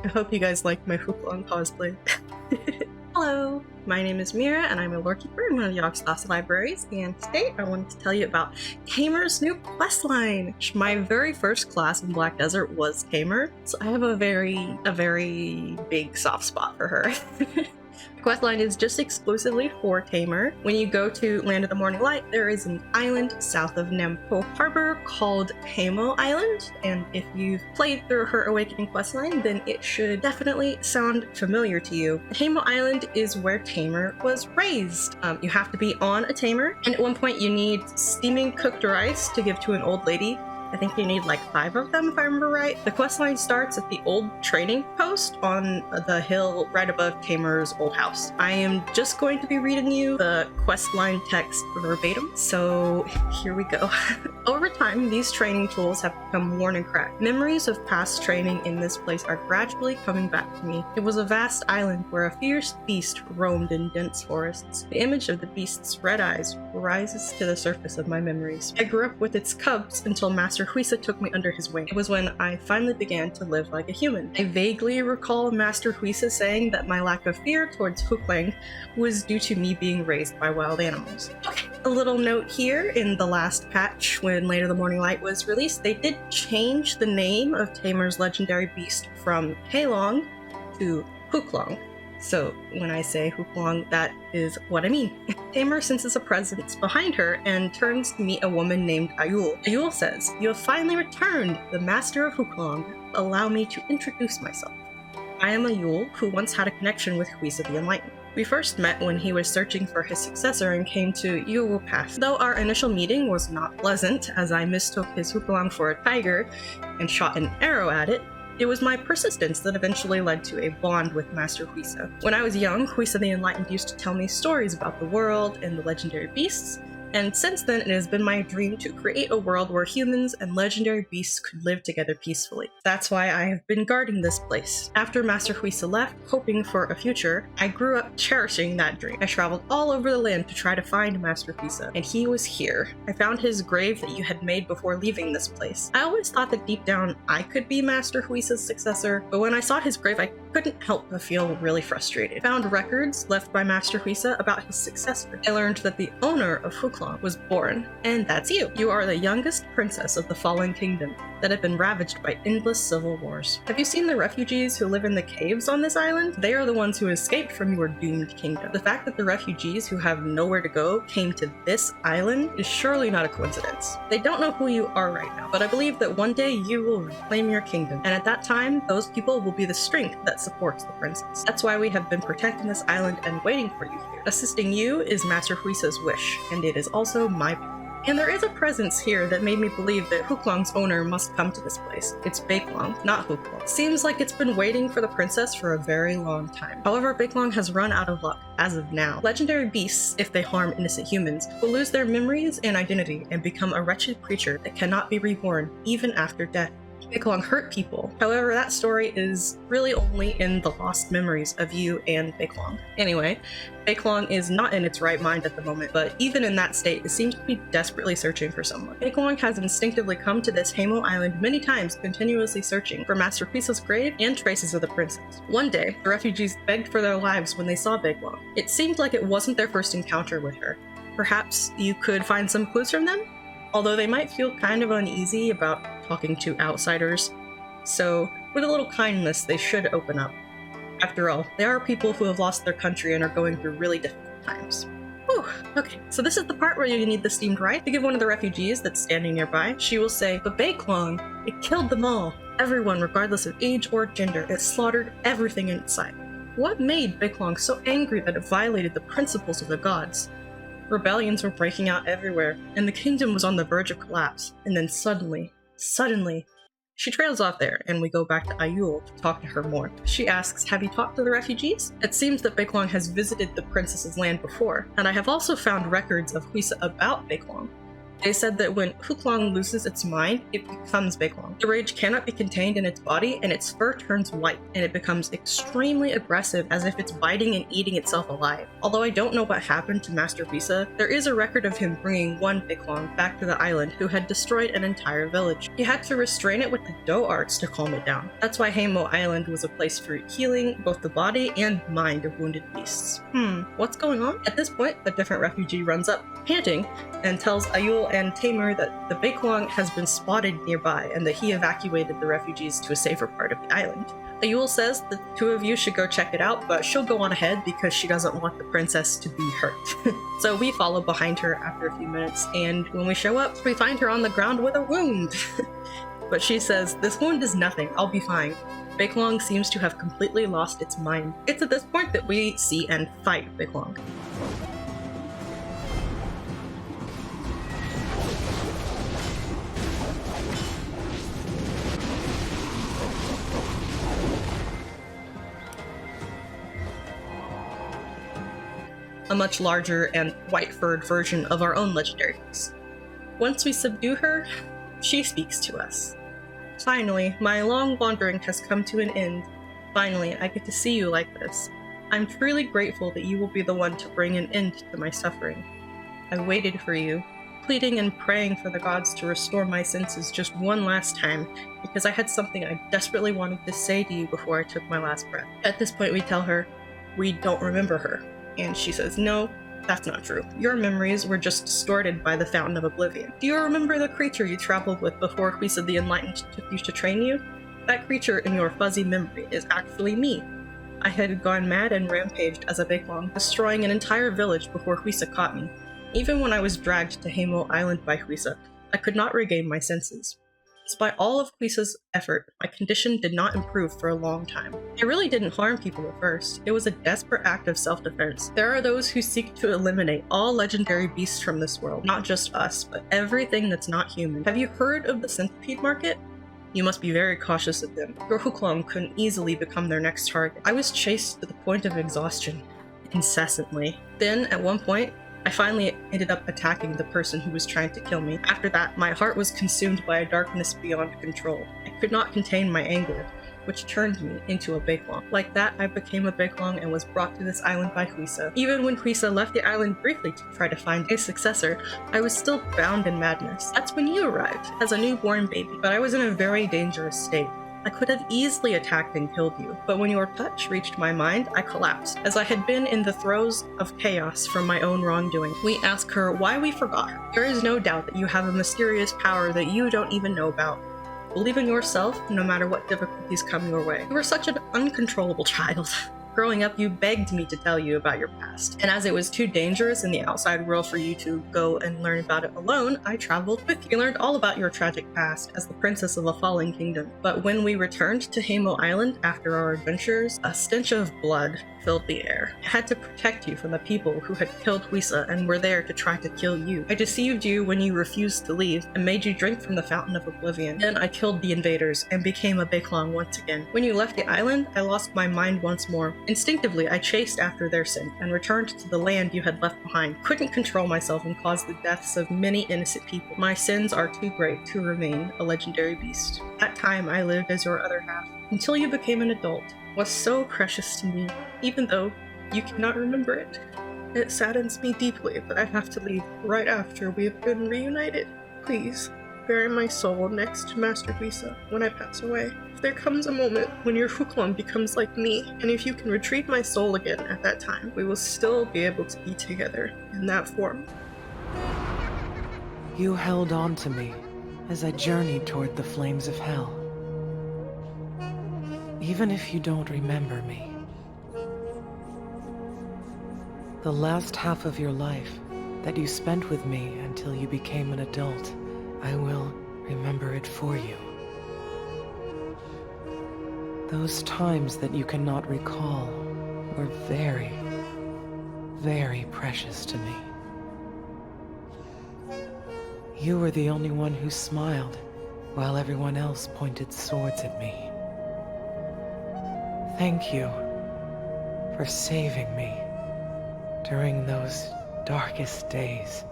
I hope you guys like my heuklang cosplay. Hello, my name is Meerah and I'm a Lorekeeper in one of the ASUS libraries, and today I wanted to tell you about Tamer's new questline. My very first class in Black Desert was Tamer, so I have a very big soft spot for her. Questline is just exclusively for Tamer. When you go to Land of the Morning Light, there is an island south of Nampo Harbor called Hamo Island, and if you've played through her Awakening questline, then it should definitely sound familiar to you. Hamo Island is where Tamer was raised. You have to be on a Tamer, and at one point you need steaming cooked rice to give to an old lady. I think you need like 5 of them if I remember right. The questline starts at the old training post on the hill right above Tamer's old house. I am just going to be reading you the questline text verbatim, so here we go. Over time, these training tools have become worn and cracked. Memories of past training in this place are gradually coming back to me. It was a vast island where a fierce beast roamed in dense forests. The image of the beast's red eyes rises to the surface of my memories. I grew up with its cubs until Master Huisa took me under his wing. It was when I finally began to live like a human. I vaguely recall Master Huisa saying that my lack of fear towards heuklang was due to me being raised by wild animals. Okay, a little note here, in the last patch when Land of the Morning Light was released, they did change the name of Tamer's legendary beast from heuklang to heuklang. So when I say heuklang, that is what I mean. Tamer senses a presence behind her and turns to meet a woman named Ayul. Ayul says, "You have finally returned, the master of heuklang. Allow me to introduce myself. I am Ayul, who once had a connection with Huisa the Enlightened. We first met when he was searching for his successor and came to Yuwu Pass. Though our initial meeting was not pleasant, as I mistook his heuklang for a tiger and shot an arrow at it, it was my persistence that eventually led to a bond with Master Huisa. When I was young, Huisa the Enlightened used to tell me stories about the world and the legendary beasts, and since then it has been my dream to create a world where humans and legendary beasts could live together peacefully. That's why I have been guarding this place. After Master Huisa left, hoping for a future, I grew up cherishing that dream. I traveled all over the land to try to find Master Huisa, and he was here. I found his grave that you had made before leaving this place. I always thought that deep down I could be Master Huisa's successor, but when I saw his grave I couldn't help but feel really frustrated. I found records left by Master Huisa about his successor. I learned that the owner of heuklang was born, and that's you. You are the youngest princess of the fallen kingdom that have been ravaged by endless civil wars. Have you seen the refugees who live in the caves on this island? They are the ones who escaped from your doomed kingdom. The fact that the refugees who have nowhere to go came to this island is surely not a coincidence. They don't know who you are right now, but I believe that one day you will reclaim your kingdom, and at that time, those people will be the strength that supports the princess. That's why we have been protecting this island and waiting for you here. Assisting you is Master Huisa's wish, and it is also my plan. And there is a presence here that made me believe that heuklang's owner must come to this place. It's Baeklang, not heuklang. Seems like it's been waiting for the princess for a very long time. However, Baeklang has run out of luck as of now. Legendary beasts, if they harm innocent humans, will lose their memories and identity and become a wretched creature that cannot be reborn even after death. Baeklang hurt people. However, that story is really only in the lost memories of you and Baeklang. Anyway, Baeklang is not in its right mind at the moment, but even in that state, it seems to be desperately searching for someone. Baeklang has instinctively come to this Hamo Island many times, continuously searching for Master Huisa's grave and traces of the princess. One day, the refugees begged for their lives when they saw Baeklang. It seemed like it wasn't their first encounter with her. Perhaps you could find some clues from them? Although they might feel kind of uneasy about talking to outsiders, so with a little kindness they should open up. After all, they are people who have lost their country and are going through really difficult times. Whew, okay, so this is the part where you need the steamed rice to give one of the refugees that's standing nearby. She will say, "But Baeklang, it killed them all. Everyone, regardless of age or gender. It slaughtered everything in its sight. What made Baeklang so angry that it violated the principles of the gods? Rebellions were breaking out everywhere, and the kingdom was on the verge of collapse. And then suddenly, she trails off there, and we go back to Ayul to talk to her more. She asks, "Have you talked to the refugees?" It seems that Baeklang has visited the princess's land before, and I have also found records of Huisa about Baeklang. They said that when heuklang loses its mind, it becomes Baeklang. The rage cannot be contained in its body, and its fur turns white, and it becomes extremely aggressive as if it's biting and eating itself alive. Although I don't know what happened to Master Huisa, there is a record of him bringing one Baeklang back to the island who had destroyed an entire village. He had to restrain it with the dough arts to calm it down. That's why Heimo Island was a place for healing both the body and mind of wounded beasts. What's going on? At this point, a different refugee runs up, panting, and tells Ayul and Tamer that the Baeklang has been spotted nearby and that he evacuated the refugees to a safer part of the island. Ayul says the two of you should go check it out, but she'll go on ahead because she doesn't want the princess to be hurt. So we follow behind her after a few minutes, and when we show up, we find her on the ground with a wound. But she says, "This wound is nothing, I'll be fine." Baeklang seems to have completely lost its mind. It's at this point that we see and fight Baeklang. A much larger and white-furred version of our own legendary beast. Once we subdue her, she speaks to us. "Finally, my long wandering has come to an end. Finally, I get to see you like this. I'm truly grateful that you will be the one to bring an end to my suffering. I waited for you, pleading and praying for the gods to restore my senses just one last time, because I had something I desperately wanted to say to you before I took my last breath." At this point, we tell her we don't remember her. And she says, "No, that's not true. Your memories were just distorted by the Fountain of Oblivion. Do you remember the creature you traveled with before Huisa the Enlightened took you to train you? That creature in your fuzzy memory is actually me. I had gone mad and rampaged as a Baeklang, destroying an entire village before Huisa caught me. Even when I was dragged to Heimo Island by Huisa, I could not regain my senses. Despite all of Huisa's effort, my condition did not improve for a long time. I really didn't harm people at first. It was a desperate act of self-defense. There are those who seek to eliminate all legendary beasts from this world, not just us, but everything that's not human. Have you heard of the centipede market? You must be very cautious of them. Your heuklang couldn't easily become their next target. I was chased to the point of exhaustion, incessantly. Then, at one point, I finally ended up attacking the person who was trying to kill me. After that, my heart was consumed by a darkness beyond control. I could not contain my anger, which turned me into a Baeklang. Like that, I became a Baeklang and was brought to this island by Huisa. Even when Huisa left the island briefly to try to find a successor, I was still bound in madness. That's when you arrived, as a newborn baby, but I was in a very dangerous state. I could have easily attacked and killed you, but when your touch reached my mind, I collapsed, as I had been in the throes of chaos from my own wrongdoing. We ask her why we forgot her. There is no doubt that you have a mysterious power that you don't even know about. Believe in yourself, no matter what difficulties come your way. You were such an uncontrollable child. Growing up, you begged me to tell you about your past, and as it was too dangerous in the outside world for you to go and learn about it alone, I traveled with you. We learned all about your tragic past as the princess of a fallen kingdom. But when we returned to Heimo Island after our adventures, a stench of blood filled the air. I had to protect you from the people who had killed Huisa and were there to try to kill you. I deceived you when you refused to leave and made you drink from the Fountain of Oblivion. Then I killed the invaders and became a Baeklang once again. When you left the island, I lost my mind once more. Instinctively, I chased after their sin and returned to the land you had left behind. Couldn't control myself and caused the deaths of many innocent people. My sins are too great to remain a legendary beast. That time I lived as your other half, until you became an adult, was so precious to me, even though you cannot remember it. It saddens me deeply that I have to leave right after we have been reunited. Please, bury my soul next to Master Huisa when I pass away. If there comes a moment when your heuklang becomes like me, and if you can retrieve my soul again at that time, we will still be able to be together in that form. You held on to me as I journeyed toward the flames of hell. Even if you don't remember me. The last half of your life that you spent with me until you became an adult, I will remember it for you. Those times that you cannot recall were very, very precious to me. You were the only one who smiled while everyone else pointed swords at me. Thank you for saving me during those darkest days.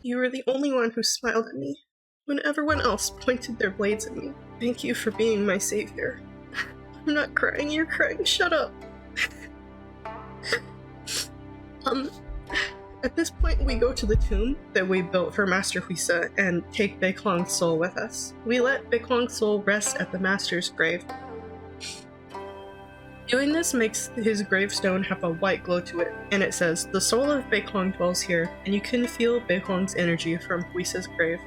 You were the only one who smiled at me when everyone else pointed their blades at me. Thank you for being my savior. I'm not crying, you're crying, shut up. At this point, we go to the tomb that we built for Master Huisa and take Baeklong's soul with us. We let Baeklong's soul rest at the Master's grave. Doing this makes his gravestone have a white glow to it, and it says, "The soul of Baeklong dwells here," and you can feel Baeklong's energy from Huisa's grave.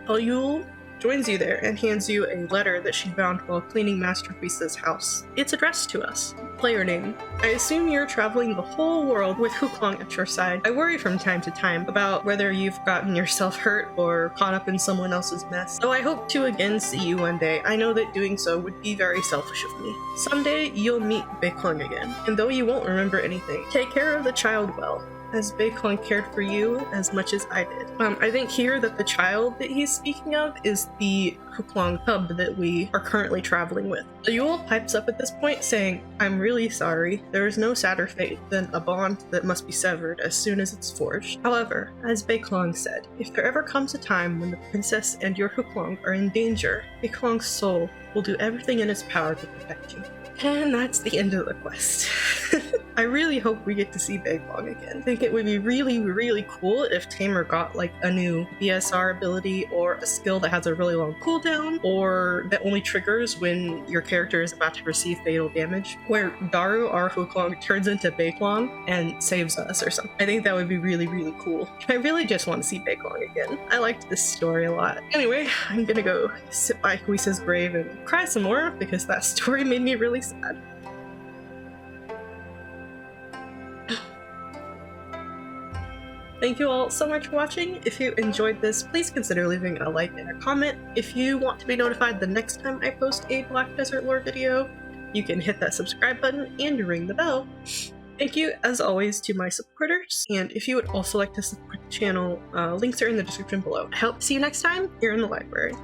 Ayul joins you there and hands you a letter that she found while cleaning Master Huisa's house. It's addressed to us. Player name. I assume you're traveling the whole world with heuklang at your side. I worry from time to time about whether you've gotten yourself hurt or caught up in someone else's mess. Though I hope to again see you one day, I know that doing so would be very selfish of me. Someday you'll meet Baeklang again, and though you won't remember anything, take care of the child well, as Baeklang cared for you as much as I did. I think here that the child that he's speaking of is the heuklang cub that we are currently traveling with. Ayul pipes up at this point saying, "I'm really sorry. There is no sadder fate than a bond that must be severed as soon as it's forged. However, as Baeklang said, if there ever comes a time when the princess and your heuklang are in danger, Baeklang's soul will do everything in its power to protect you." And that's the end of the quest. I really hope we get to see Baeklang again. I think it would be really, really cool if Tamer got like a new BSR ability or a skill that has a really long cooldown or that only triggers when your character is about to receive fatal damage, where Daru, our heuklang, turns into Baeklang and saves us or something. I think that would be really, really cool. I really just want to see Baeklang again. I liked this story a lot. Anyway, I'm gonna go sit by Huisa's grave and cry some more because that story made me really sad. Thank you all so much for watching. If you enjoyed this, please consider leaving a like and a comment. If you want to be notified the next time I post a Black Desert lore video, you can hit that subscribe button and ring the bell. Thank you, as always, to my supporters, and if you would also like to support the channel, links are in the description below. I hope to see you next time here in the library.